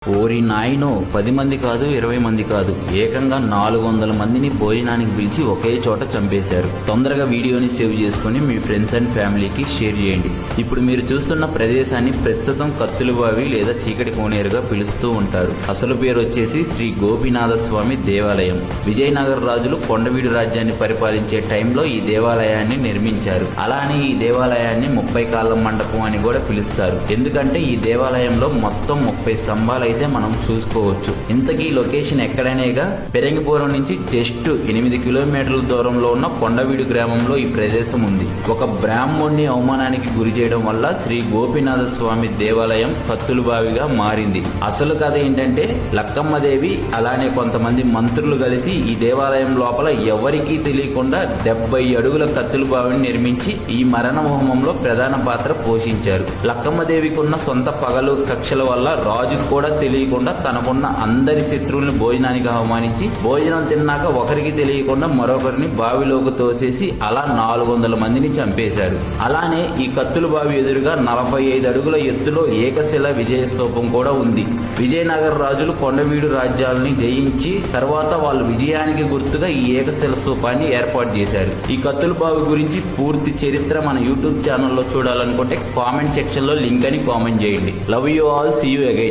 ఓరి నాయనో 10 మంది కాదు 20 మంది కాదు ఏకంగా 400 మందిని భోజనానికి పిలిచి ఒకే చోట చంపేశారు. తొందరగా వీడియోని సేవ్ చేసుకుని మీ ఫ్రెండ్స్ అండ్ ఫ్యామిలీకి షేర్ చేయండి. ఇప్పుడు మీరు చూస్తున్న ప్రదేశాన్ని ప్రస్తుతం కత్తులబావి లేదా చీకటి కోనేరుగా పిలుస్తూ ఉంటారు. అసలు పేరు వచ్చేసి శ్రీ గోపీనాథ స్వామి దేవాలయం. విజయనగర రాజులు కొండవీడు రాజ్యాన్ని పరిపాలించే టైంలో ఈ దేవాలయాన్ని నిర్మించారు. అలానే ఈ దేవాలయాన్ని 30 కాళ్ళ మండపం అని కూడా పిలుస్తారు. ఎందుకంటే ఈ దేవాలయంలో మొత్తం 30 స్తంభాలు అయితే మనం చూసుకోవచ్చు. ఇంతకీ లొకేషన్ ఎక్కడనేగా పెరంగిపురం నుంచి జస్ట్ 8 కిలోమీటర్ల దూరంలో ఉన్న కొండవీడు గ్రామంలో ఈ ప్రదేశం ఉంది. ఒక బ్రాహ్మణుని అవమానానికి గురి చేయడం వల్ల శ్రీ గోపీనాథ స్వామి దేవాలయం కత్తులబావిగా మారింది. అసలు కథ ఏంటంటే లక్కమ్మదేవి అలానే కొంతమంది మంత్రులు కలిసి ఈ దేవాలయం లోపల ఎవరికీ తెలియకుండా 70 అడుగుల కత్తులబావిని నిర్మించి ఈ మరణ హోమంలో ప్రధాన పాత్ర పోషించారు. లక్కమ్మదేవికి ఉన్న సొంత పగలు కక్షల వల్ల రాజుకు కూడా తెలియకుండా తనకున్న అందరి శత్రువుల్ని భోజనానికి అవమానించి భోజనం తిన్నాక ఒకరికి తెలియకుండా మరొకరిని బావిలోకి తోసేసి అలా 400 మందిని చంపేశారు. అలానే ఈ కత్తుల బావి ఎదురుగా 45 అడుగుల ఎత్తులో ఏకశిల విజయ స్తూపం కూడా ఉంది. విజయనగర రాజులు కొండవీడు రాజ్యాలని జయించి తర్వాత వాళ్ళ విజయానికి గుర్తుగా ఈ ఏకశిల స్తూపాన్ని ఏర్పాటు చేశారు. ఈ కత్తుల బావి గురించి పూర్తి చరిత్ర మన యూట్యూబ్ ఛానల్లో చూడాలనుకుంటే కామెంట్ సెక్షన్ లో లింక్ అని కామెంట్ చేయండి. Love you all, see you again.